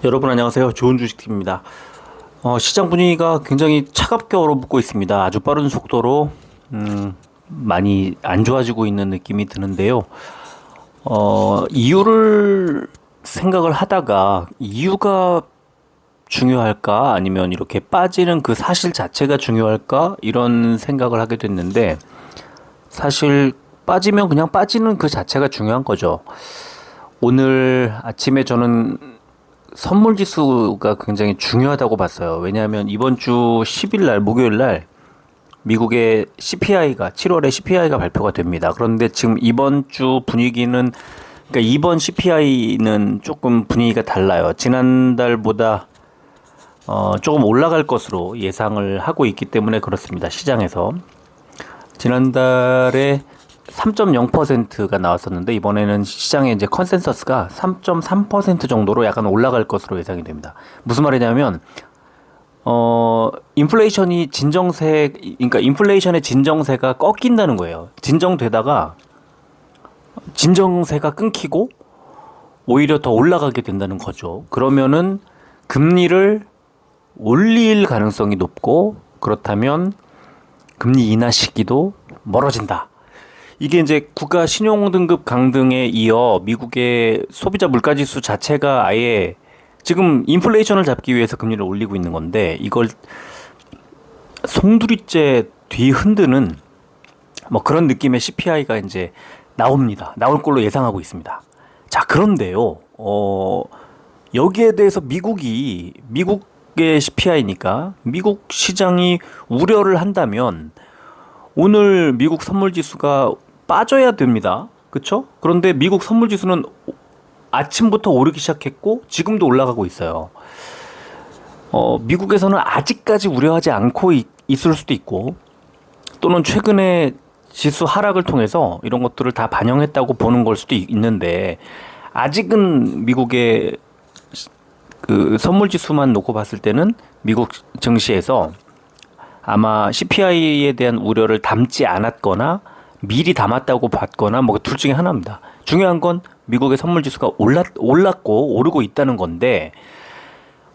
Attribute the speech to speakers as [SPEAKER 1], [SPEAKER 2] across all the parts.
[SPEAKER 1] 여러분 안녕하세요. 좋은 주식팀입니다. 시장 분위기가 굉장히 차갑게 얼어붙고 있습니다. 아주 빠른 속도로 많이 안 좋아지고 있는 느낌이 드는데요. 이유를 생각을 하다가 이유가 중요할까 아니면 이렇게 빠지는 그 사실 자체가 중요할까 이런 생각을 하게 됐는데, 사실 빠지면 그냥 빠지는 그 자체가 중요한 거죠. 오늘 아침에 저는 선물 지수가 굉장히 중요하다고 봤어요. 왜냐하면 이번 주 10일 날 목요일 날 미국의 CPI가 7월에 CPI가 발표가 됩니다. 그런데 지금 이번 주 분위기는, 그러니까 이번 CPI는 조금 분위기가 달라요. 지난달보다 조금 올라갈 것으로 예상을 하고 있기 때문에 그렇습니다. 시장에서 지난달에 3.0%가 나왔었는데, 이번에는 시장의 이제 컨센서스가 3.3% 정도로 약간 올라갈 것으로 예상이 됩니다. 무슨 말이냐면, 인플레이션이 진정세, 그러니까 인플레이션의 진정세가 꺾인다는 거예요. 진정되다가 진정세가 끊기고 오히려 더 올라가게 된다는 거죠. 그러면은 금리를 올릴 가능성이 높고, 그렇다면 금리 인하 시기도 멀어진다. 이게 이제 국가 신용 등급 강등에 이어 미국의 소비자 물가 지수 자체가 아예 지금 인플레이션을 잡기 위해서 금리를 올리고 있는 건데, 이걸 송두리째 뒤흔드는 뭐 그런 느낌의 CPI가 이제 나옵니다. 나올 걸로 예상하고 있습니다. 자, 그런데요, 여기에 대해서 미국의 CPI니까 미국 시장이 우려를 한다면 오늘 미국 선물 지수가 빠져야 됩니다. 그렇죠? 그런데 미국 선물 지수는 아침부터 오르기 시작했고 지금도 올라가고 있어요. 미국에서는 아직까지 우려하지 않고 있을 수도 있고, 또는 최근에 지수 하락을 통해서 이런 것들을 다 반영했다고 보는 걸 수도 있는데, 아직은 미국의 그 선물 지수만 놓고 봤을 때는 미국 증시에서 아마 CPI에 대한 우려를 담지 않았거나 미리 담았다고 봤거나 뭐 둘 중에 하나입니다. 중요한 건 미국의 선물 지수가 올랐고 오르고 있다는 건데,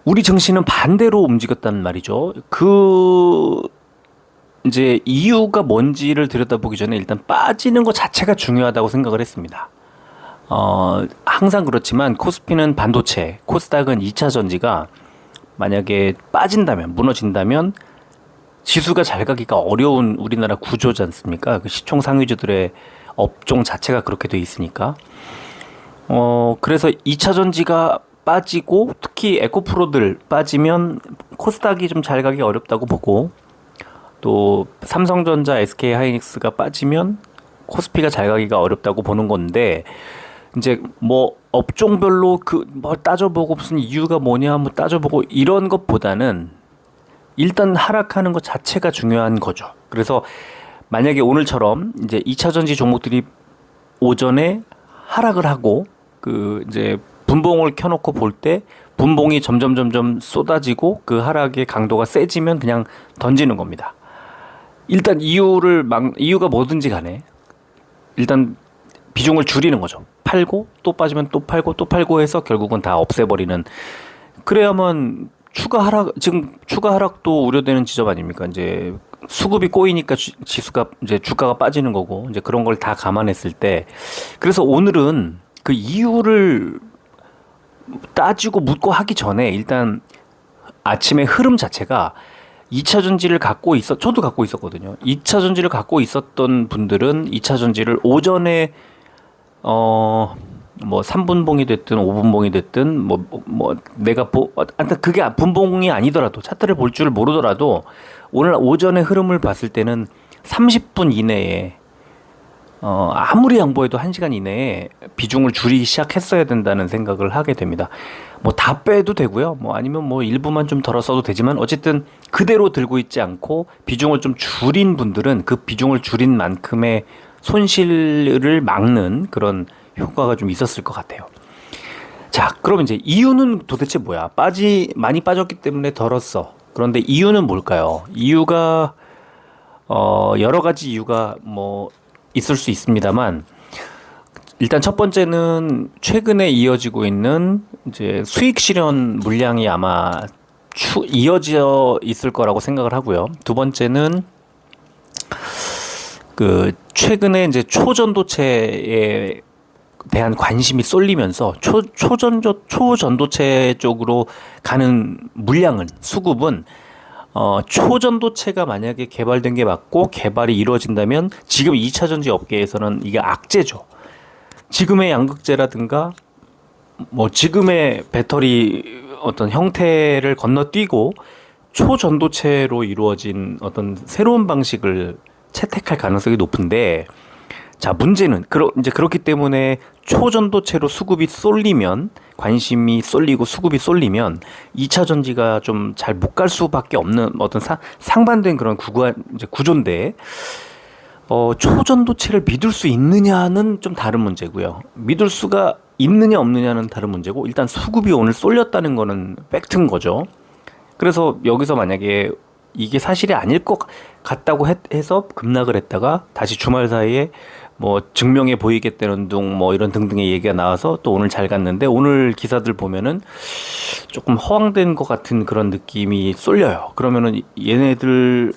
[SPEAKER 1] 우리 증시는 반대로 움직였단 말이죠. 이제 이유가 뭔지를 들여다보기 전에 일단 빠지는 것 자체가 중요하다고 생각을 했습니다. 항상 그렇지만 코스피는 반도체, 코스닥은 2차 전지가 만약에 빠진다면, 무너진다면 지수가 잘 가기가 어려운 우리나라 구조지 않습니까? 그 시총 상위주들의 업종 자체가 그렇게 돼 있으니까. 그래서 2차 전지가 빠지고 특히 에코프로들 빠지면 코스닥이 좀 잘 가기 어렵다고 보고, 또 삼성전자, SK하이닉스가 빠지면 코스피가 잘 가기가 어렵다고 보는 건데, 이제 뭐 업종별로 뭐 따져보고 무슨 이유가 뭐냐 뭐 따져보고 이런 것보다는 일단 하락하는 것 자체가 중요한 거죠. 그래서 만약에 오늘처럼 이제 2차 전지 종목들이 오전에 하락을 하고 이제 분봉을 켜놓고 볼 때 분봉이 점점 쏟아지고 그 하락의 강도가 세지면 그냥 던지는 겁니다. 일단 이유가 뭐든지 간에 일단 비중을 줄이는 거죠. 팔고 또 빠지면 또 팔고 또 팔고 해서 결국은 다 없애버리는. 그래야만 지금 추가 하락도 우려되는 지점 아닙니까? 이제 수급이 꼬이니까 지수가 이제 주가가 빠지는 거고, 이제 그런 걸 다 감안했을 때, 그래서 오늘은 그 이유를 따지고 묻고 하기 전에 일단 아침의 흐름 자체가 2차 전지를 저도 갖고 있었거든요. 2차 전지를 갖고 있었던 분들은 2차 전지를 오전에 뭐 3분봉이 됐든 5분봉이 됐든 하여튼 그게 분봉이 아니더라도 차트를 볼 줄 모르더라도 오늘 오전에 흐름을 봤을 때는 30분 이내에 아무리 양보해도 1시간 이내에 비중을 줄이기 시작했어야 된다는 생각을 하게 됩니다. 뭐 다 빼도 되고요. 뭐 아니면 뭐 일부만 좀 덜어 써도 되지만, 어쨌든 그대로 들고 있지 않고 비중을 좀 줄인 분들은 그 비중을 줄인 만큼의 손실을 막는 그런 효과가 좀 있었을 것 같아요. 자, 그럼 이제 이유는 도대체 뭐야? 많이 빠졌기 때문에 덜었어. 그런데 이유는 뭘까요? 이유가 여러 가지 이유가 뭐 있을 수 있습니다만, 일단 첫 번째는 최근에 이어지고 있는 이제 수익 실현 물량이 아마 이어져 있을 거라고 생각을 하고요. 두 번째는 그 최근에 이제 초전도체에 대한 관심이 쏠리면서 초전도체 쪽으로 가는 물량은 수급은 초전도체가 만약에 개발된 게 맞고 개발이 이루어진다면 지금 2차 전지 업계에서는 이게 악재죠. 지금의 양극재라든가 뭐 지금의 배터리 어떤 형태를 건너뛰고 초전도체로 이루어진 어떤 새로운 방식을 채택할 가능성이 높은데, 자, 문제는 이제 그렇기 때문에 초전도체로 수급이 쏠리면, 관심이 쏠리고 수급이 쏠리면 2차 전지가 좀 잘 못 갈 수밖에 없는 어떤 상반된 그런 이제 구조인데, 초전도체를 믿을 수 있느냐는 좀 다른 문제고요. 믿을 수가 있느냐 없느냐는 다른 문제고, 일단 수급이 오늘 쏠렸다는 거는 팩트인 거죠. 그래서 여기서 만약에 이게 사실이 아닐 것 같다고 해서 급락을 했다가 다시 주말 사이에 뭐 증명해 보이겠다는 둥 뭐 이런 등등의 얘기가 나와서 또 오늘 잘 갔는데, 오늘 기사들 보면은 조금 허황된 것 같은 그런 느낌이 쏠려요. 그러면은 얘네들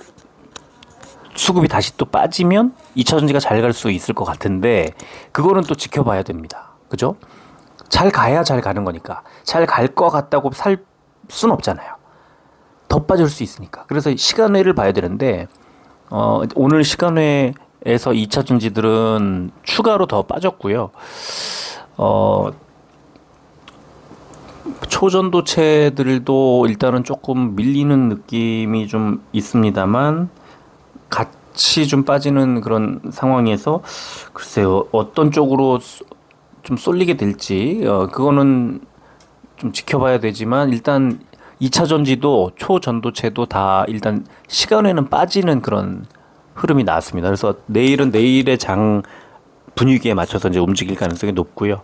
[SPEAKER 1] 수급이 다시 또 빠지면 2차 전지가 잘 갈 수 있을 것 같은데, 그거는 또 지켜봐야 됩니다. 그죠? 잘 가야 잘 가는 거니까. 잘 갈 것 같다고 살 순 없잖아요. 더 빠질 수 있으니까. 그래서 시간외를 봐야 되는데, 오늘 시간외에서 2차 전지들은 추가로 더 빠졌고요. 초전도체들도 일단은 조금 밀리는 느낌이 좀 있습니다만, 같이 좀 빠지는 그런 상황에서 글쎄요, 어떤 쪽으로 좀 쏠리게 될지 그거는 좀 지켜봐야 되지만, 일단 2차 전지도 초전도체도 다 일단 시간에는 빠지는 그런 흐름이 나왔습니다. 그래서 내일은 내일의 장 분위기에 맞춰서 이제 움직일 가능성이 높고요.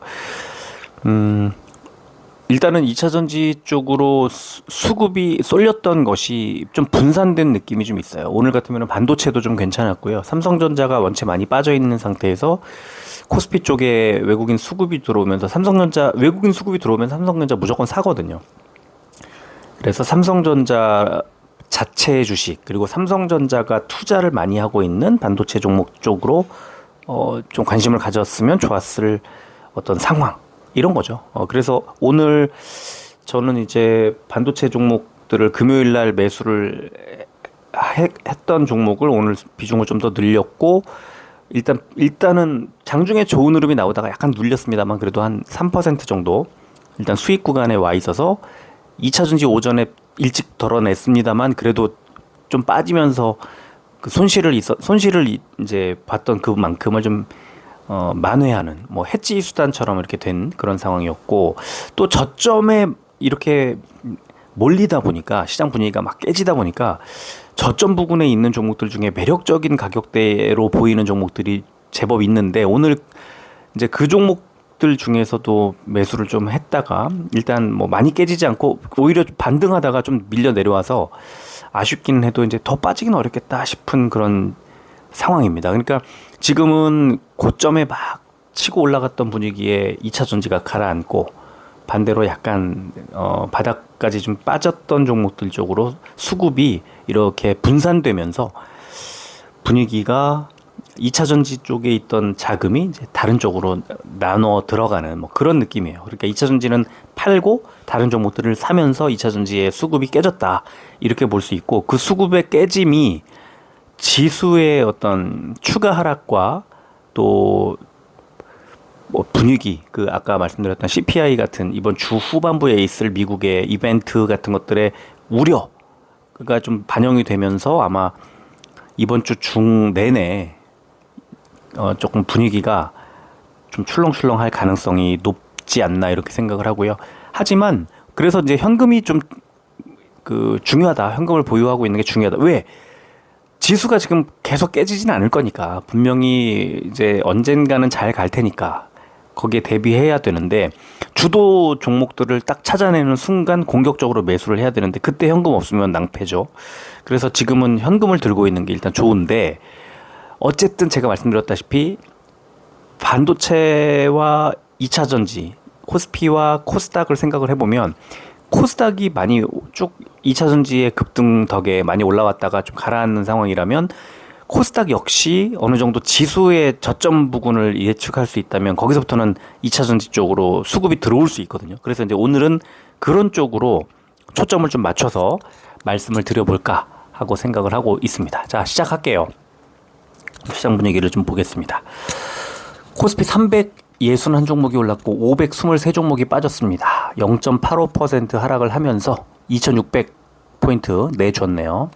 [SPEAKER 1] 일단은 2차 전지 쪽으로 수급이 쏠렸던 것이 좀 분산된 느낌이 좀 있어요. 오늘 같으면 반도체도 좀 괜찮았고요. 삼성전자가 원체 많이 빠져 있는 상태에서 코스피 쪽에 외국인 수급이 들어오면서 외국인 수급이 들어오면 삼성전자 무조건 사거든요. 그래서 삼성전자 자체의 주식, 그리고 삼성전자가 투자를 많이 하고 있는 반도체 종목 쪽으로 좀 관심을 가졌으면 좋았을 어떤 상황, 이런 거죠. 그래서 오늘 저는 이제 반도체 종목들을 금요일 날 매수를 했던 종목을 오늘 비중을 좀 더 늘렸고, 일단은 장중에 좋은 흐름이 나오다가 약간 눌렸습니다만 그래도 한 3% 정도 일단 수익 구간에 와 있어서 2차 전지 오전에 일찍 덜어냈습니다만 그래도 좀 빠지면서 그 손실을 이제 봤던 그만큼을 좀 만회하는, 뭐 해지 수단처럼 이렇게 된 그런 상황이었고, 또 저점에 이렇게 몰리다 보니까 시장 분위기가 막 깨지다 보니까 저점 부근에 있는 종목들 중에 매력적인 가격대로 보이는 종목들이 제법 있는데, 오늘 이제 그 종목들 중에서도 매수를 좀 했다가 일단 뭐 많이 깨지지 않고 오히려 반등하다가 좀 밀려 내려와서 아쉽긴 해도 이제 더 빠지긴 어렵겠다 싶은 그런 상황입니다. 그러니까 지금은 고점에 막 치고 올라갔던 분위기에 2차 전지가 가라앉고, 반대로 약간 바닥까지 좀 빠졌던 종목들 쪽으로 수급이 이렇게 분산되면서 분위기가 2차 전지 쪽에 있던 자금이 이제 다른 쪽으로 나눠 들어가는 뭐 그런 느낌이에요. 그러니까 2차 전지는 팔고 다른 종목들을 사면서 2차 전지의 수급이 깨졌다, 이렇게 볼 수 있고, 그 수급의 깨짐이 지수의 어떤 추가 하락과 또 뭐 분위기, 그 아까 말씀드렸던 CPI 같은 이번 주 후반부에 있을 미국의 이벤트 같은 것들의 우려가 좀 반영이 되면서 아마 이번 주 중 내내 조금 분위기가 좀 출렁출렁할 가능성이 높지 않나, 이렇게 생각을 하고요. 하지만 그래서 이제 현금이 좀 중요하다, 현금을 보유하고 있는 게 중요하다. 왜? 지수가 지금 계속 깨지진 않을 거니까, 분명히 이제 언젠가는 잘 갈 테니까 거기에 대비해야 되는데, 주도 종목들을 딱 찾아내는 순간 공격적으로 매수를 해야 되는데, 그때 현금 없으면 낭패죠. 그래서 지금은 현금을 들고 있는 게 일단 좋은데, 어쨌든 제가 말씀드렸다시피 반도체와 2차 전지, 코스피와 코스닥을 생각을 해보면 코스닥이 많이 쭉 2차 전지의 급등 덕에 많이 올라왔다가 좀 가라앉는 상황이라면 코스닥 역시 어느 정도 지수의 저점 부근을 예측할 수 있다면 거기서부터는 2차 전지 쪽으로 수급이 들어올 수 있거든요. 그래서 이제 오늘은 그런 쪽으로 초점을 좀 맞춰서 말씀을 드려볼까 하고 생각을 하고 있습니다. 자, 시작할게요. 시장 분위기를 좀 보겠습니다. 코스피 361 종목이 올랐고 523종목이 빠졌습니다. 0.85% 하락을 하면서 2600포인트 내줬네요.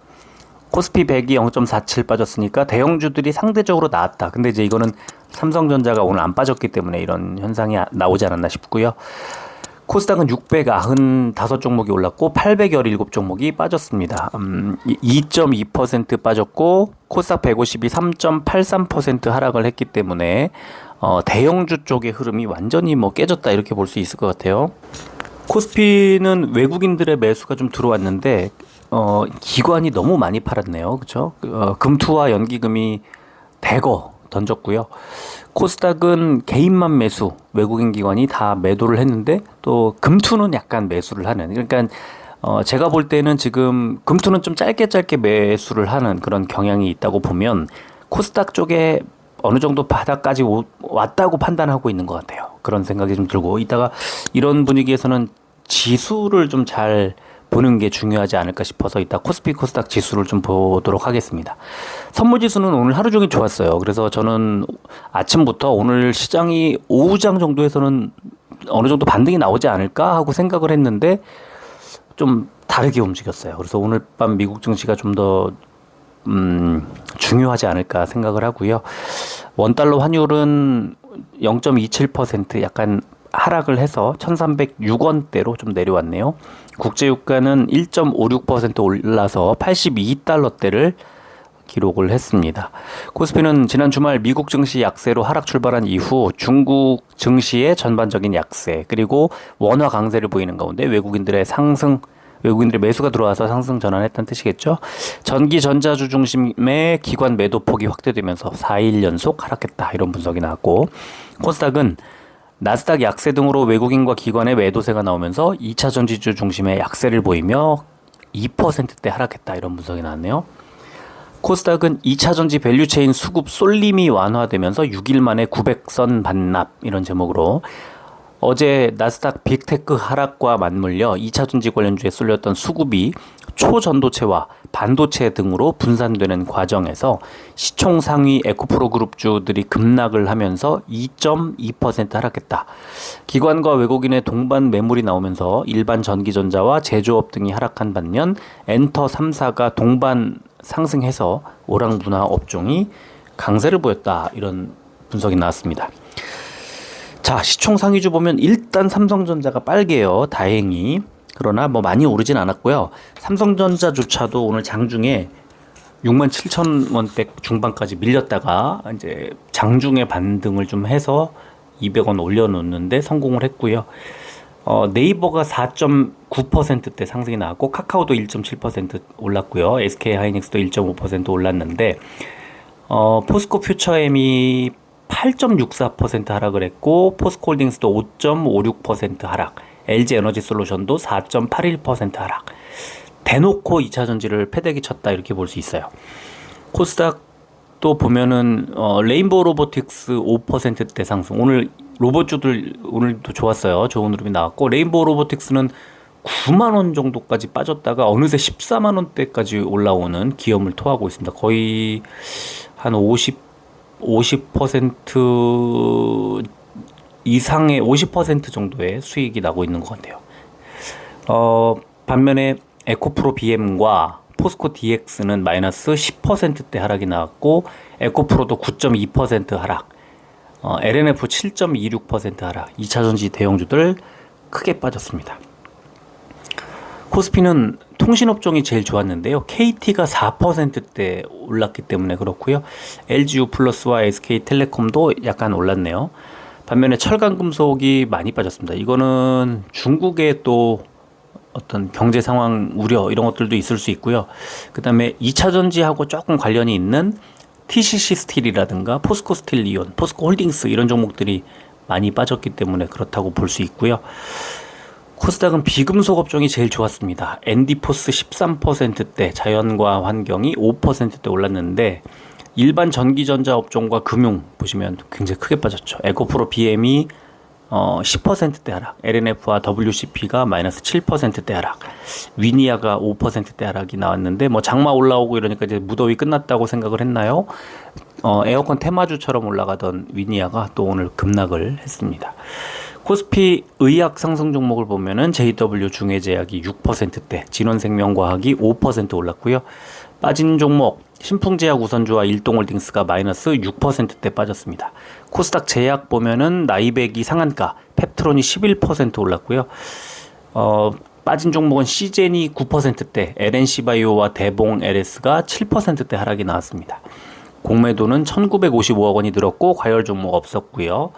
[SPEAKER 1] 코스피 100이 0.47 빠졌으니까 대형주들이 상대적으로 나았다. 근데 이제 이거는 삼성전자가 오늘 안 빠졌기 때문에 이런 현상이 나오지 않았나 싶고요. 코스닥은 695종목이 올랐고 817종목이 빠졌습니다. 2.2% 빠졌고 코스닥 150이 3.83% 하락을 했기 때문에 대형주 쪽의 흐름이 완전히 깨졌다 이렇게 볼 수 있을 것 같아요. 코스피는 외국인들의 매수가 좀 들어왔는데 기관이 너무 많이 팔았네요. 그렇죠? 금투와 연기금이 대거 던졌고요. 코스닥은 개인만 매수, 외국인 기관이 다 매도를 했는데 또 금투는 약간 매수를 하는. 그러니까 제가 볼 때는 지금 금투는 좀 짧게 매수를 하는 그런 경향이 있다고 보면 코스닥 쪽에 어느 정도 바닥까지 왔다고 판단하고 있는 것 같아요. 그런 생각이 좀 들고 이따가 이런 분위기에서는 지수를 좀 잘 보는 게 중요하지 않을까 싶어서 이따 코스피 코스닥 지수를 좀 보도록 하겠습니다. 선물지수는 오늘 하루 종일 좋았어요. 그래서 저는 아침부터 오늘 시장이 오후장 정도에서는 어느 정도 반등이 나오지 않을까 하고 생각을 했는데 좀 다르게 움직였어요. 그래서 오늘 밤 미국 증시가 좀 더 중요하지 않을까 생각을 하고요. 원달러 환율은 0.27% 약간 하락을 해서 1306원대로 좀 내려왔네요. 국제유가는 1.56% 올라서 82달러대를 기록을 했습니다. 코스피는 지난 주말 미국 증시 약세로 하락 출발한 이후 중국 증시의 전반적인 약세 그리고 원화 강세를 보이는 가운데 외국인들의 매수가 들어와서 상승 전환했다는 뜻이겠죠. 전기 전자주 중심의 기관 매도 폭이 확대되면서 4일 연속 하락했다 이런 분석이 나왔고 코스닥은 나스닥 약세 등으로 외국인과 기관의 매도세가 나오면서 2차 전지주 중심의 약세를 보이며 2%대 하락했다 이런 분석이 나왔네요. 코스닥은 2차 전지 밸류체인 수급 쏠림이 완화되면서 6일 만에 900선 반납 이런 제목으로 어제 나스닥 빅테크 하락과 맞물려 2차 전지 관련주에 쏠렸던 수급이 초전도체와 반도체 등으로 분산되는 과정에서 시총 상위 에코프로 그룹주들이 급락을 하면서 2.2% 하락했다. 기관과 외국인의 동반 매물이 나오면서 일반 전기전자와 제조업 등이 하락한 반면 엔터 3사가 동반 상승해서 오락문화 업종이 강세를 보였다. 이런 분석이 나왔습니다. 자, 시총 상위주 보면 일단 삼성전자가 빨개요. 다행히. 그러나 많이 오르진 않았고요. 삼성전자조차도 오늘 장중에 67,000원대 중반까지 밀렸다가 이제 장중에 반등을 좀 해서 200원 올려놓는데 성공을 했고요. 네이버가 4.9%대 상승이 나왔고 카카오도 1.7% 올랐고요. SK하이닉스도 1.5% 올랐는데 포스코 퓨처엠이 8.64% 하락을 했고 포스코홀딩스도 5.56% 하락, LG에너지솔루션도 4.81% 하락. 대놓고 2차 전지를 패대기 쳤다 이렇게 볼 수 있어요. 코스닥도 보면은 레인보우 로보틱스 5%대 상승. 오늘 로봇주들 오늘도 좋았어요. 좋은 흐름이 나왔고 레인보우 로보틱스는 9만 원 정도까지 빠졌다가 어느새 14만 원대까지 올라오는 기염을 토하고 있습니다. 거의 한 50% 이상의 50% 정도의 수익이 나고 있는 것 같아요. 반면에 에코프로 BM과 포스코 DX는 마이너스 10%대 하락이 나왔고 에코프로도 9.2% 하락, LNF 7.26% 하락. 2차전지 대형주들 크게 빠졌습니다. 코스피는 통신업종이 제일 좋았는데요. KT가 4%대 올랐기 때문에 그렇고요. LGU 플러스와 SK텔레콤도 약간 올랐네요. 반면에 철강금속이 많이 빠졌습니다. 이거는 중국의 또 어떤 경제 상황 우려 이런 것들도 있을 수 있고요. 그 다음에 2차 전지하고 조금 관련이 있는 TCC 스틸이라든가 포스코 스틸 이온, 포스코 홀딩스 이런 종목들이 많이 빠졌기 때문에 그렇다고 볼 수 있고요. 코스닥은 비금속 업종이 제일 좋았습니다. 엔디포스 13%대, 자연과 환경이 5%대 올랐는데 일반 전기전자 업종과 금융 보시면 굉장히 크게 빠졌죠. 에코프로 BM이 10%대 하락, LNF와 WCP가 마이너스 7%대 하락, 위니아가 5%대 하락이 나왔는데 뭐 장마 올라오고 이러니까 이제 무더위 끝났다고 생각을 했나요? 에어컨 테마주처럼 올라가던 위니아가 또 오늘 급락을 했습니다. 코스피 의약 상승 종목을 보면은 JW 중해제약이 6%대, 진원생명과학이 5% 올랐고요. 빠진 종목 신풍제약 우선주와 일동홀딩스가 마이너스 6%대 빠졌습니다. 코스닥 제약 보면은 나이백이 상한가, 펩트론이 11% 올랐고요. 빠진 종목은 시젠이 9%대, LNC바이오와 대봉 LS가 7%대 하락이 나왔습니다. 공매도는 1955억 원이 늘었고 과열 종목 없었고요.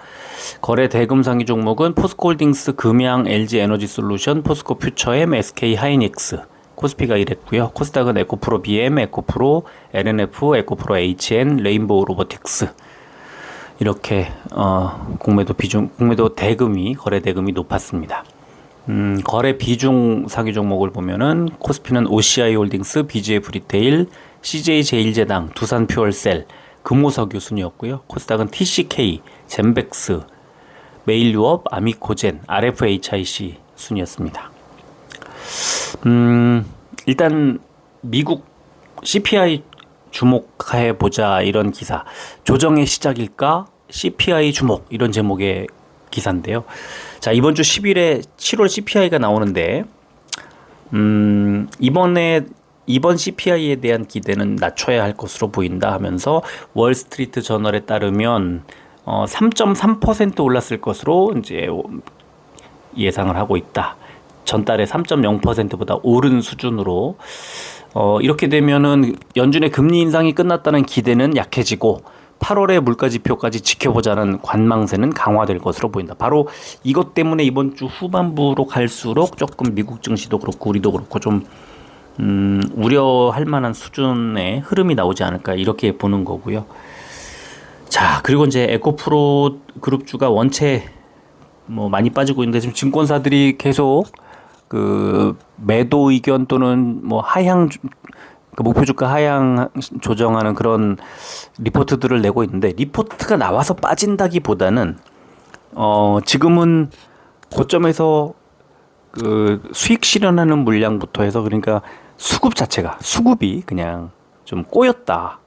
[SPEAKER 1] 거래 대금 상위 종목은 포스코홀딩스, 금양, LG에너지솔루션, 포스코 퓨처엠, SK하이닉스, 코스피가 이랬고요. 코스닥은 에코프로 BM, 에코프로 LNF, 에코프로 HN, 레인보우 로보틱스 이렇게 공매도 대금이 거래 대금이 높았습니다. 거래 비중 상위 종목을 보면은 코스피는 OCI 홀딩스, BGF 리테일, CJ 제일제당, 두산 퓨얼셀, 금호석유 순이었고요. 코스닥은 TCK, 젠백스, 메일유업, 아미코젠, RFHIC 순이었습니다. 일단 미국 CPI 주목해보자 이런 기사, 조정의 시작일까? CPI 주목 이런 제목의 기사인데요. 자, 이번 주 10일에 7월 CPI가 나오는데 이번 CPI에 대한 기대는 낮춰야 할 것으로 보인다 하면서 월스트리트 저널에 따르면 3.3% 올랐을 것으로 이제 예상을 하고 있다. 전달에 3.0%보다 오른 수준으로 이렇게 되면은 연준의 금리 인상이 끝났다는 기대는 약해지고 8월의 물가 지표까지 지켜보자는 관망세는 강화될 것으로 보인다. 바로 이것 때문에 이번 주 후반부로 갈수록 조금 미국 증시도 그렇고 우리도 그렇고 좀 우려할 만한 수준의 흐름이 나오지 않을까 이렇게 보는 거고요. 자, 그리고 이제 에코프로 그룹주가 원체 뭐 많이 빠지고 있는데 지금 증권사들이 계속 그 매도 의견 또는 뭐 하향 그 목표 주가 하향 조정하는 그런 리포트들을 내고 있는데 리포트가 나와서 빠진다기보다는 지금은 고점에서 그 수익 실현하는 물량부터 해서 그러니까 수급이 그냥 좀 꼬였다.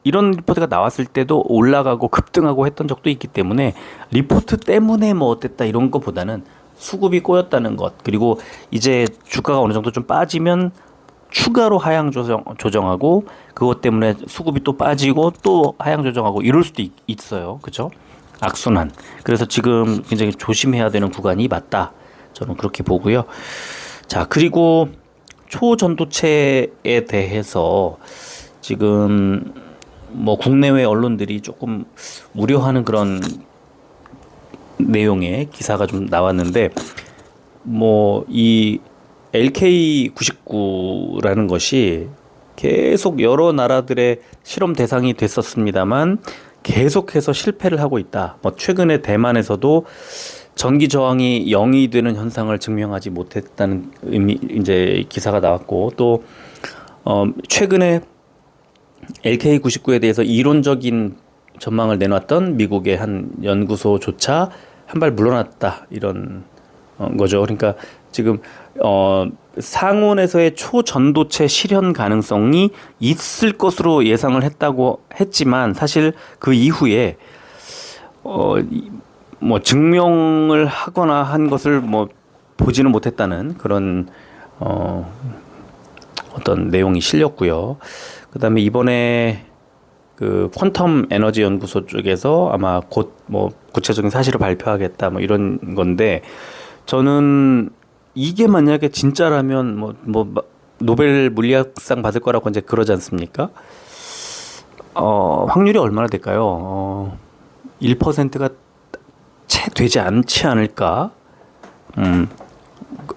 [SPEAKER 1] 이런 리포트가 나왔을 때도 올라가고 급등하고 했던 적도 있기 때문에 리포트 때문에 뭐 어땠다 이런 것보다는 수급이 꼬였다는 것, 그리고 이제 주가가 어느 정도 좀 빠지면 추가로 하향 조정하고 그것 때문에 수급이 또 빠지고 또 하향 조정하고 이럴 수도 있어요. 그죠? 악순환. 그래서 지금 굉장히 조심해야 되는 구간이 맞다. 저는 그렇게 보고요. 자, 그리고 초전도체에 대해서 지금 뭐 국내외 언론들이 조금 우려하는 그런 내용의 기사가 좀 나왔는데 뭐 이 LK99라는 것이 계속 여러 나라들의 실험 대상이 됐었습니다만 계속해서 실패를 하고 있다. 뭐 최근에 대만에서도 전기 저항이 0이 되는 현상을 증명하지 못했다는 이제 기사가 나왔고 또 최근에 LK99에 대해서 이론적인 전망을 내놨던 미국의 한 연구소조차 한 발 물러났다 이런 거죠. 그러니까 지금 상온에서의 초전도체 실현 가능성이 있을 것으로 예상을 했지만 사실 그 이후에 뭐 증명을 하거나 한 것을 뭐 보지는 못했다는 그런 어떤 내용이 실렸고요. 그다음에 이번에 그 퀀텀 에너지 연구소 쪽에서 아마 곧 뭐 구체적인 사실을 발표하겠다 뭐 이런 건데 저는 이게 만약에 진짜라면 뭐 노벨 물리학상 받을 거라고 이제 그러지 않습니까? 확률이 얼마나 될까요? 1%가 채 되지 않지 않을까?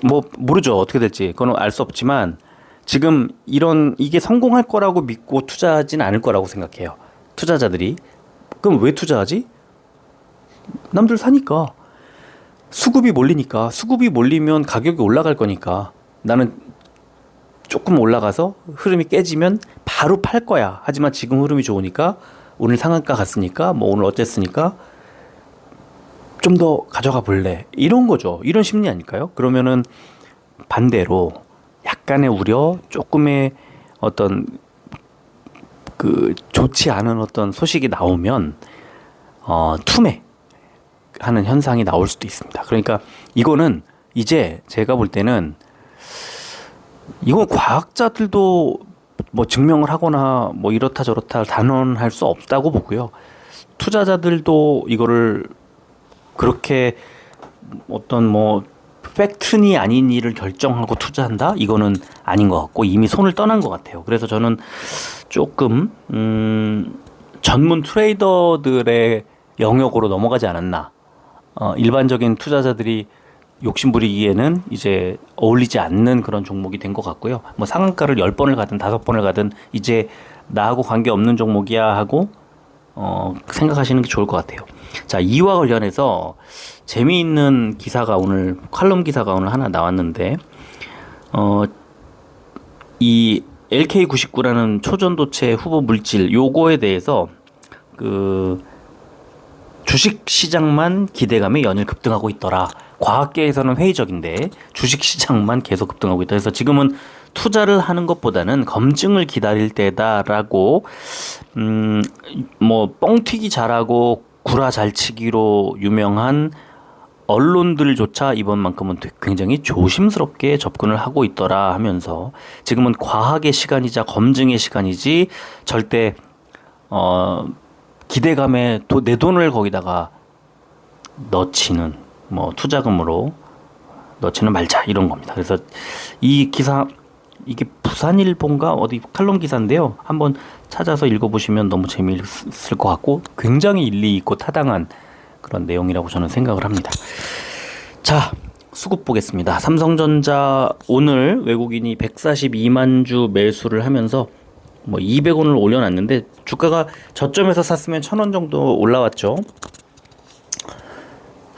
[SPEAKER 1] 뭐 모르죠. 어떻게 될지. 그건 알 수 없지만 지금 이게 성공할 거라고 믿고 투자하진 않을 거라고 생각해요. 투자자들이. 그럼 왜 투자하지? 남들 사니까. 수급이 몰리니까. 수급이 몰리면 가격이 올라갈 거니까. 나는 조금 올라가서 흐름이 깨지면 바로 팔 거야. 하지만 지금 흐름이 좋으니까, 오늘 상한가 갔으니까, 뭐 오늘 어쨌으니까 좀 더 가져가 볼래. 이런 거죠. 이런 심리 아닐까요? 그러면은 반대로 약간의 우려, 조금의 어떤 좋지 않은 어떤 소식이 나오면 투매하는 현상이 나올 수도 있습니다. 그러니까 이거는 이제 제가 볼 때는 이건 과학자들도 뭐 증명을 하거나 뭐 이렇다 저렇다 단언할 수 없다고 보고요. 투자자들도 이거를 그렇게 어떤 뭐 팩트니 아닌 일을 결정하고 투자한다? 이거는 아닌 것 같고 이미 손을 떠난 것 같아요. 그래서 저는 조금 전문 트레이더들의 영역으로 넘어가지 않았나. 일반적인 투자자들이 욕심 부리기에는 이제 어울리지 않는 그런 종목이 된 것 같고요. 뭐 상한가를 10번을 가든 5번을 가든 이제 나하고 관계없는 종목이야 하고 생각하시는 게 좋을 것 같아요. 자, 이와 관련해서 재미있는 기사가 오늘, 칼럼 기사가 오늘 하나 나왔는데, 이 LK99라는 초전도체 후보 물질, 요거에 대해서 주식 시장만 기대감에 연일 급등하고 있더라. 과학계에서는 회의적인데 주식 시장만 계속 급등하고 있다. 그래서 지금은 투자를 하는 것보다는 검증을 기다릴 때다라고 뭐 뻥튀기 잘하고 구라 잘 치기로 유명한 언론들조차 이번만큼은 굉장히 조심스럽게 접근을 하고 있더라 하면서 지금은 과학의 시간이자 검증의 시간이지 절대 기대감에 내 돈을 거기다가 넣지는 뭐 투자금으로 넣지는 말자 이런 겁니다. 그래서 이 기사 이게 부산일보인가 어디 칼럼 기사인데요. 한번 찾아서 읽어보시면 너무 재미있을 것 같고 굉장히 일리 있고 타당한 그런 내용이라고 저는 생각을 합니다. 자, 수급 보겠습니다. 삼성전자 오늘 외국인이 142만 주 매수를 하면서 뭐 200원을 올려놨는데 주가가 저점에서 샀으면 1000원 정도 올라왔죠.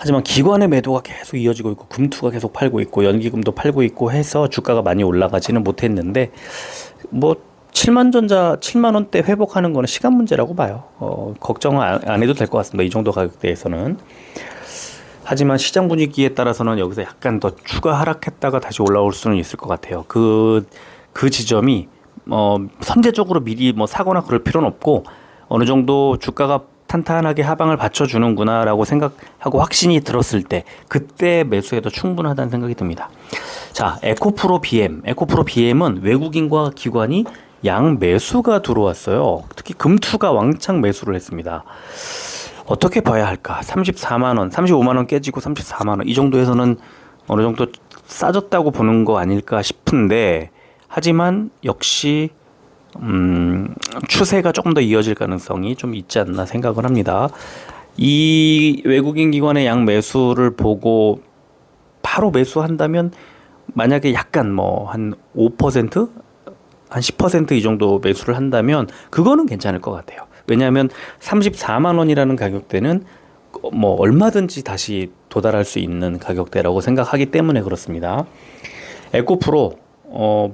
[SPEAKER 1] 하지만 기관의 매도가 계속 이어지고 있고 금투가 계속 팔고 있고 연기금도 팔고 있고 해서 주가가 많이 올라가지는 못했는데 뭐 7만 원대 회복하는 거는 시간 문제라고 봐요. 걱정 안 해도 될 것 같습니다. 이 정도 가격대에서는. 하지만 시장 분위기에 따라서는 여기서 약간 더 추가 하락했다가 다시 올라올 수는 있을 것 같아요. 그 지점이 선제적으로 미리 뭐 사거나 그럴 필요는 없고 어느 정도 주가가 탄탄하게 하방을 받쳐주는구나라고 생각하고 확신이 들었을 때 그때 매수해도 충분하다는 생각이 듭니다. 자, 에코프로 BM은 외국인과 기관이 양 매수가 들어왔어요. 특히 금투가 왕창 매수를 했습니다. 어떻게 봐야 할까? 34만원, 35만원 깨지고 34만원 이 정도에서는 어느 정도 싸졌다고 보는 거 아닐까 싶은데 하지만 역시 추세가 조금 더 이어질 가능성이 좀 있지 않나 생각을 합니다. 이 외국인 기관의 양 매수를 보고 바로 매수한다면 만약에 약간 뭐 한 5%? 한 10% 이 정도 매수를 한다면 그거는 괜찮을 것 같아요. 왜냐하면 34만 원이라는 가격대는 뭐 얼마든지 다시 도달할 수 있는 가격대라고 생각하기 때문에 그렇습니다. 에코프로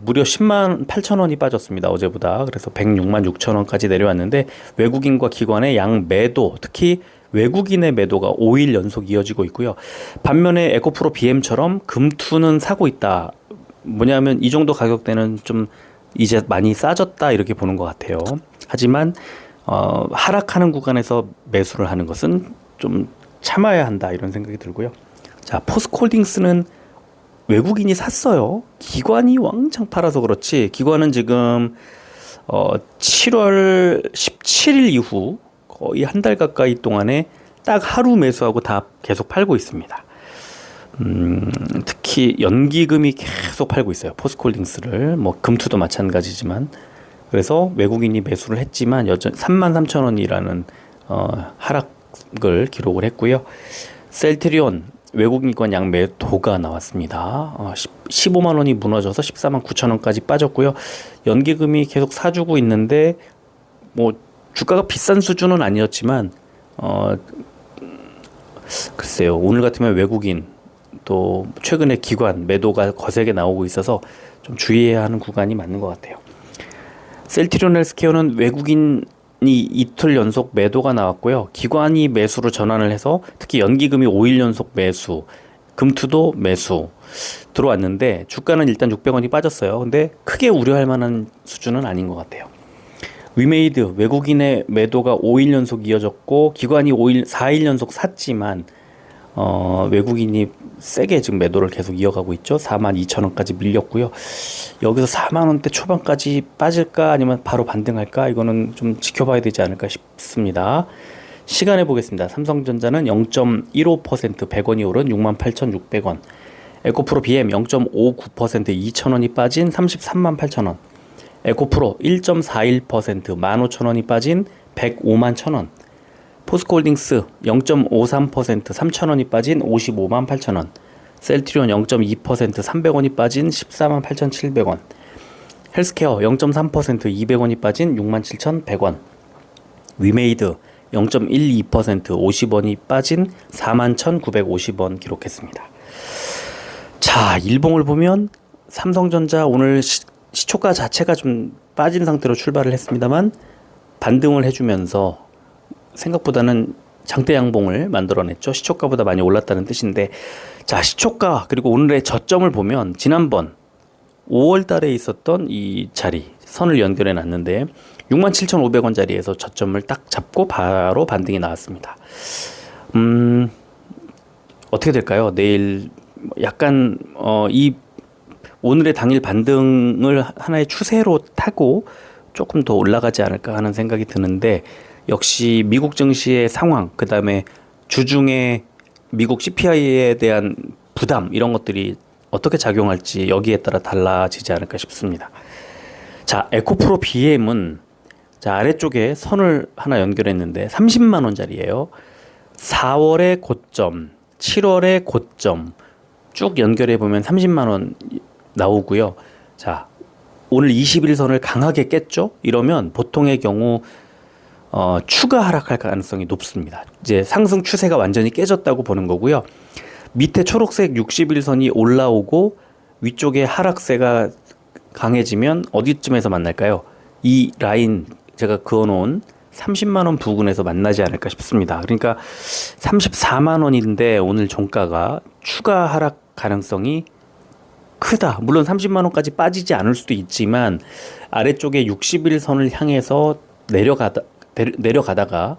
[SPEAKER 1] 무려 10만 8천 원이 빠졌습니다. 어제보다. 그래서 106만 6천 원까지 내려왔는데 외국인과 기관의 양 매도, 특히 외국인의 매도가 5일 연속 이어지고 있고요. 반면에 에코프로 BM처럼 금투는 사고 있다. 뭐냐면 이 정도 가격대는 좀 이제 많이 싸졌다 이렇게 보는 것 같아요. 하지만 하락하는 구간에서 매수를 하는 것은 좀 참아야 한다 이런 생각이 들고요. 자, 포스코홀딩스는 외국인이 샀어요. 기관이 왕창 팔아서 그렇지. 기관은 지금 7월 17일 이후 거의 한 달 가까이 동안에 딱 하루 매수하고 다 계속 팔고 있습니다. 특히 연기금이 계속 팔고 있어요. 포스코홀딩스를. 뭐 금투도 마찬가지지만. 그래서 외국인이 매수를 했지만 여전히 33,000원이라는 하락을 기록을 했고요. 셀트리온 외국인권 양매도가 나왔습니다. 15만 원이 무너져서 14만 9천 원까지 빠졌고요. 연기금이 계속 사주고 있는데 뭐 주가가 비싼 수준은 아니었지만 글쎄요. 오늘 같으면 외국인 또 최근에 기관 매도가 거세게 나오고 있어서 좀 주의해야 하는 구간이 맞는 것 같아요. 셀트리온 헬스케어는 외국인이 이틀 연속 매도가 나왔고요. 기관이 매수로 전환을 해서 특히 연기금이 5일 연속 매수, 금투도 매수 들어왔는데 주가는 일단 600원이 빠졌어요. 근데 크게 우려할 만한 수준은 아닌 것 같아요. 위메이드 외국인의 매도가 5일 연속 이어졌고 기관이 4일 연속 샀지만 외국인이 세게 지금 매도를 계속 이어가고 있죠. 42,000원까지 밀렸고요. 여기서 4만원대 초반까지 빠질까 아니면 바로 반등할까 이거는 좀 지켜봐야 되지 않을까 싶습니다. 시간에 보겠습니다. 삼성전자는 0.15% 100원이 오른 68,600원, 에코프로 BM 0.59% 2,000원이 빠진 338,000원, 에코프로 1.41% 15,000원이 빠진 105만 1,000원, 포스코홀딩스 0.53% 3,000원이 빠진 55만 8,000원, 셀트리온 0.2% 300원이 빠진 14만 8,700원, 헬스케어 0.3% 200원이 빠진 6만 7,100원, 위메이드 0.12% 50원이 빠진 4만 1,950원 기록했습니다. 자, 일봉을 보면 삼성전자 오늘 시초가 자체가 좀 빠진 상태로 출발을 했습니다만 반등을 해주면서 생각보다는 장대 양봉을 만들어냈죠. 시초가보다 많이 올랐다는 뜻인데, 자, 시초가 그리고 오늘의 저점을 보면 지난번 5월 달에 있었던 이 자리 선을 연결해 놨는데 67,500원 자리에서 저점을 딱 잡고 바로 반등이 나왔습니다. 어떻게 될까요? 내일 약간 이 오늘의 당일 반등을 하나의 추세로 타고 조금 더 올라가지 않을까 하는 생각이 드는데, 역시 미국 증시의 상황, 그 다음에 주중에 미국 CPI에 대한 부담 이런 것들이 어떻게 작용할지 여기에 따라 달라지지 않을까 싶습니다. 자, 에코프로 BM은 자, 아래쪽에 선을 하나 연결했는데 30만 원짜리예요. 4월의 고점, 7월의 고점 쭉 연결해 보면 30만 원 나오고요. 자, 오늘 21선을 강하게 깼죠? 이러면 보통의 경우 추가 하락할 가능성이 높습니다. 이제 상승 추세가 완전히 깨졌다고 보는 거고요. 밑에 초록색 61선이 올라오고 위쪽에 하락세가 강해지면 어디쯤에서 만날까요? 이 라인 제가 그어놓은 30만 원 부근에서 만나지 않을까 싶습니다. 그러니까 34만 원인데 오늘 종가가 추가 하락 가능성이 크다. 물론 30만 원까지 빠지지 않을 수도 있지만 아래쪽에 61선을 향해서 내려가다가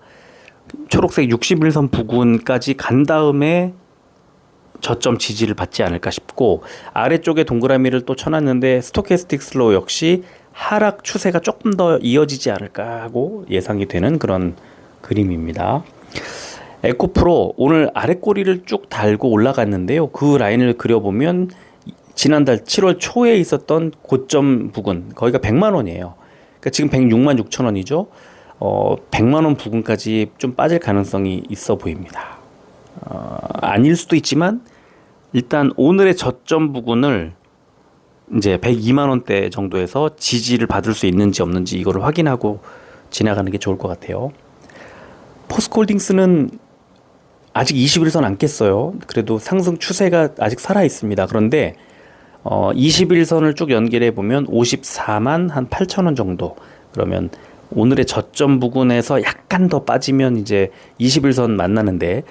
[SPEAKER 1] 초록색 61선 부근까지 간 다음에 저점 지지를 받지 않을까 싶고, 아래쪽에 동그라미를 또 쳐놨는데 스토캐스틱 슬로우 역시 하락 추세가 조금 더 이어지지 않을까 하고 예상이 되는 그런 그림입니다. 에코프로 오늘 아랫꼬리를 쭉 달고 올라갔는데요. 그 라인을 그려보면 지난달 7월 초에 있었던 고점 부근, 거기가 100만 원이에요. 그러니까 지금 106만 6천 원이죠. 100만 원 부근까지 좀 빠질 가능성이 있어 보입니다. 아닐 수도 있지만 일단 오늘의 저점 부근을 이제 102만 원대 정도에서 지지를 받을 수 있는지 없는지 이거를 확인하고 지나가는 게 좋을 것 같아요. 포스코홀딩스는 아직 21선 안 깼어요. 그래도 상승 추세가 아직 살아 있습니다. 그런데 21선을 쭉 연결해 보면 54만 한 8천 원 정도, 그러면 오늘의 저점 부근에서 약간 더 빠지면 이제 21선 만나는데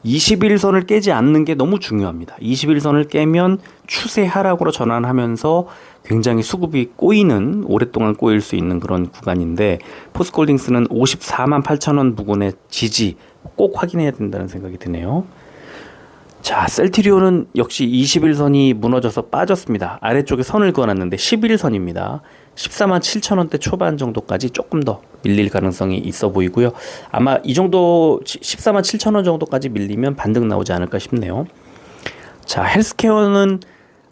[SPEAKER 1] 21선을 깨지 않는 게 너무 중요합니다. 21선을 깨면 추세 하락으로 전환하면서 굉장히 수급이 꼬이는, 오랫동안 꼬일 수 있는 그런 구간인데 포스코홀딩스는 54만 8천 원 부근의 지지 꼭 확인해야 된다는 생각이 드네요. 자, 셀트리온은 역시 21선이 무너져서 빠졌습니다. 아래쪽에 선을 그어놨는데 11선입니다. 14만 7천 원대 초반 정도까지 조금 더 밀릴 가능성이 있어 보이고요. 아마 이 정도 14만 7천 원 정도까지 밀리면 반등 나오지 않을까 싶네요. 자, 헬스케어는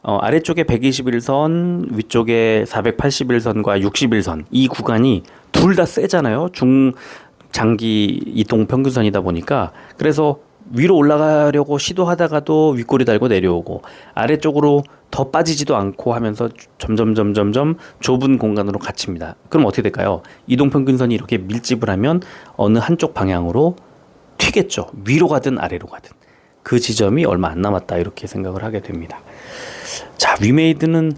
[SPEAKER 1] 아래쪽에 121선, 위쪽에 481선과 61선, 이 구간이 둘 다 세잖아요. 중장기 이동 평균선이다 보니까. 그래서 위로 올라가려고 시도하다가도 윗골이 달고 내려오고 아래쪽으로 더 빠지지도 않고 하면서 점점 좁은 공간으로 갇힙니다. 그럼 어떻게 될까요? 이동평균선이 이렇게 밀집을 하면 어느 한쪽 방향으로 튀겠죠. 위로 가든 아래로 가든. 그 지점이 얼마 안 남았다 이렇게 생각을 하게 됩니다. 자, 위메이드는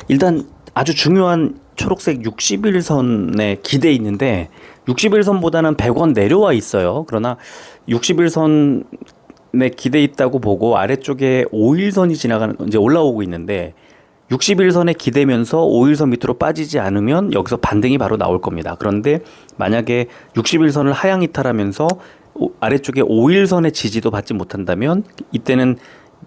[SPEAKER 1] 일단 아주 중요한 초록색 60일선에 기대 있는데 60일선보다는 100원 내려와 있어요. 그러나 60일선에 기대 있다고 보고 아래쪽에 5일선이 지나가는 이제 올라오고 있는데 60일선에 기대면서 5일선 밑으로 빠지지 않으면 여기서 반등이 바로 나올 겁니다. 그런데 만약에 60일선을 하향 이탈하면서 아래쪽에 5일선의 지지도 받지 못한다면 이때는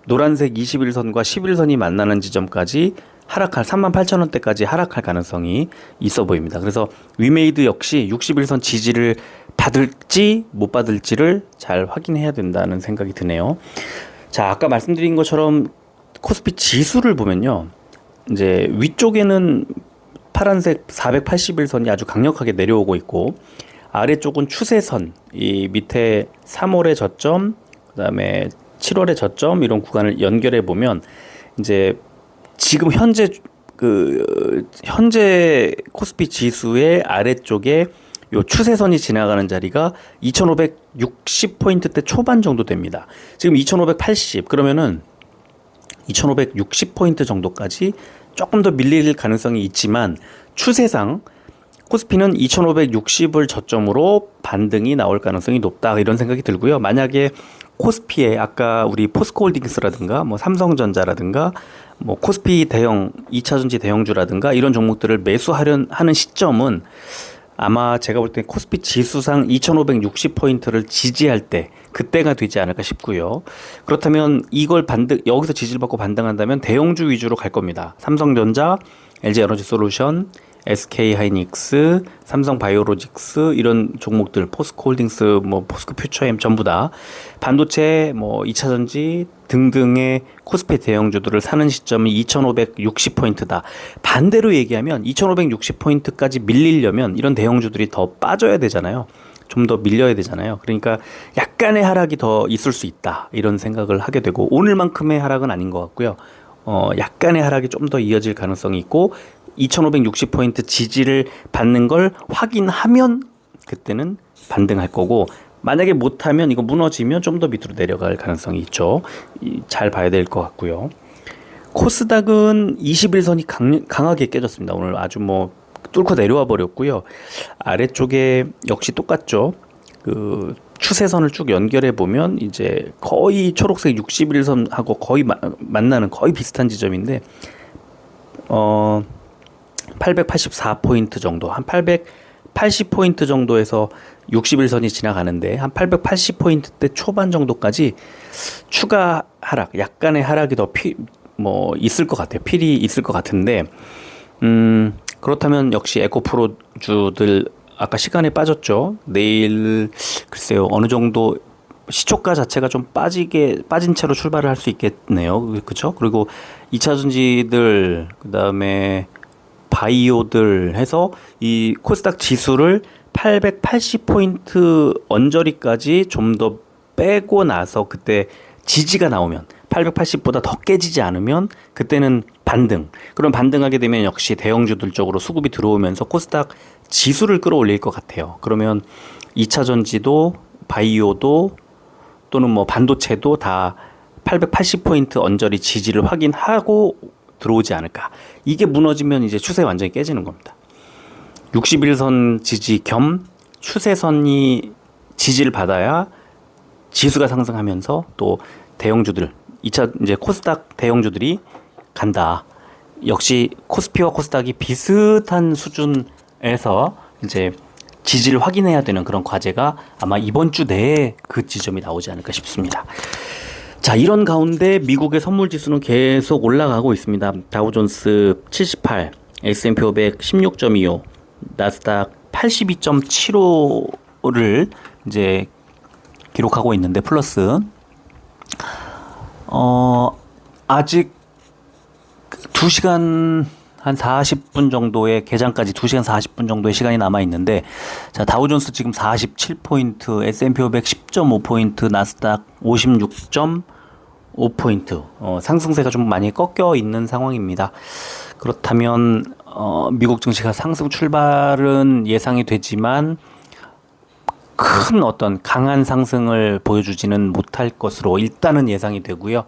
[SPEAKER 1] 노란색 21선과 11선이 만나는 지점까지 하락할 38,000원대까지 하락할 가능성이 있어 보입니다. 그래서 위메이드 역시 61선 지지를 받을지 못 받을지를 잘 확인해야 된다는 생각이 드네요. 자, 아까 말씀드린 것처럼 코스피 지수를 보면요. 이제 위쪽에는 파란색 481선이 아주 강력하게 내려오고 있고 아래쪽은 추세선, 이 밑에 3월의 저점, 그다음에 7월의 저점 이런 구간을 연결해 보면 이제 지금 현재 코스피 지수의 아래쪽에 요 추세선이 지나가는 자리가 2560포인트대 초반 정도 됩니다. 지금 2580 그러면은 2560포인트 정도까지 조금 더 밀릴 가능성이 있지만 추세상 코스피는 2560을 저점으로 반등이 나올 가능성이 높다 이런 생각이 들고요. 만약에 코스피에 아까 우리 포스코홀딩스라든가 뭐 삼성전자라든가 뭐 코스피 대형 2차전지 대형주라든가 이런 종목들을 매수하는 시점은 아마 제가 볼 때 코스피 지수상 2560포인트를 지지할 때 그때가 되지 않을까 싶고요. 그렇다면 이걸 여기서 지지를 받고 반등한다면 대형주 위주로 갈 겁니다. 삼성전자, LG에너지솔루션, SK하이닉스, 삼성바이오로직스 이런 종목들, 포스코홀딩스, 뭐 포스코퓨처엠 전부 다 반도체, 뭐 2차전지 등등의 코스피 대형주들을 사는 시점이 2560포인트다. 반대로 얘기하면 2560포인트까지 밀리려면 이런 대형주들이 더 빠져야 되잖아요. 좀 더 밀려야 되잖아요. 그러니까 약간의 하락이 더 있을 수 있다. 이런 생각을 하게 되고 오늘만큼의 하락은 아닌 것 같고요. 약간의 하락이 좀 더 이어질 가능성이 있고 2560포인트 지지를 받는 걸 확인하면 그때는 반등할 거고 만약에 못하면 이거 무너지면 좀 더 밑으로 내려갈 가능성이 있죠. 잘 봐야 될 것 같고요. 코스닥은 21선이 강하게 깨졌습니다. 오늘 아주 뭐 뚫고 내려와 버렸고요. 아래쪽에 역시 똑같죠. 그 추세선을 쭉 연결해 보면 이제 거의 초록색 61선하고 거의 만나는 거의 비슷한 지점인데 884포인트 정도, 한 880포인트 정도에서 61선이 지나가는데 한 880포인트대 초반 정도까지 추가 하락, 약간의 하락이 더 있을 것 같아요. 필이 있을 것 같은데 그렇다면 역시 에코프로주들 아까 시간에 빠졌죠. 내일 글쎄요 어느 정도 시초가 자체가 좀 빠진 채로 출발을 할 수 있겠네요. 그렇죠? 그리고 2차전지들 그다음에 바이오들 해서 이 코스닥 지수를 880포인트 언저리까지 좀 더 빼고 나서 그때 지지가 나오면 880보다 더 깨지지 않으면 그때는 반등. 그럼 반등하게 되면 역시 대형주들 쪽으로 수급이 들어오면서 코스닥 지수를 끌어올릴 것 같아요. 그러면 2차전지도 바이오도 또는 뭐 반도체도 다 880포인트 언저리 지지를 확인하고 들어오지 않을까. 이게 무너지면 이제 추세 완전히 깨지는 겁니다. 61선 지지 겸 추세선이 지지를 받아야 지수가 상승하면서 또 대형주들, 이제 코스닥 대형주들이 간다. 역시 코스피와 코스닥이 비슷한 수준에서 이제 지지를 확인해야 되는 그런 과제가 아마 이번 주 내에 그 지점이 나오지 않을까 싶습니다. 자, 이런 가운데 미국의 선물 지수는 계속 올라가고 있습니다. 다우존스 78, S&P 500 16.25, 나스닥 82.75를 이제 기록하고 있는데 플러스 아직 2시간 한 40분 정도의 개장까지 2시간 40분 정도의 시간이 남아 있는데, 자, 다우존스 지금 47포인트, S&P 500 10.5포인트, 나스닥 56.5포인트, 상승세가 좀 많이 꺾여 있는 상황입니다. 그렇다면 미국 증시가 상승 출발은 예상이 되지만 큰 어떤 강한 상승을 보여주지는 못할 것으로 일단은 예상이 되고요.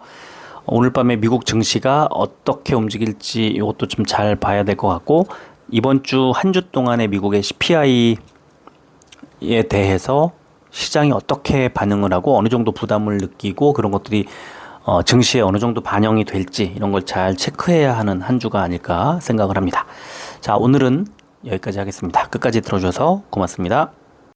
[SPEAKER 1] 오늘 밤에 미국 증시가 어떻게 움직일지 이것도 좀 잘 봐야 될 것 같고, 이번 주 한 주 동안의 미국의 CPI에 대해서 시장이 어떻게 반응을 하고 어느 정도 부담을 느끼고 그런 것들이 증시에 어느 정도 반영이 될지 이런 걸 잘 체크해야 하는 한 주가 아닐까 생각을 합니다. 자, 오늘은 여기까지 하겠습니다. 끝까지 들어주셔서 고맙습니다.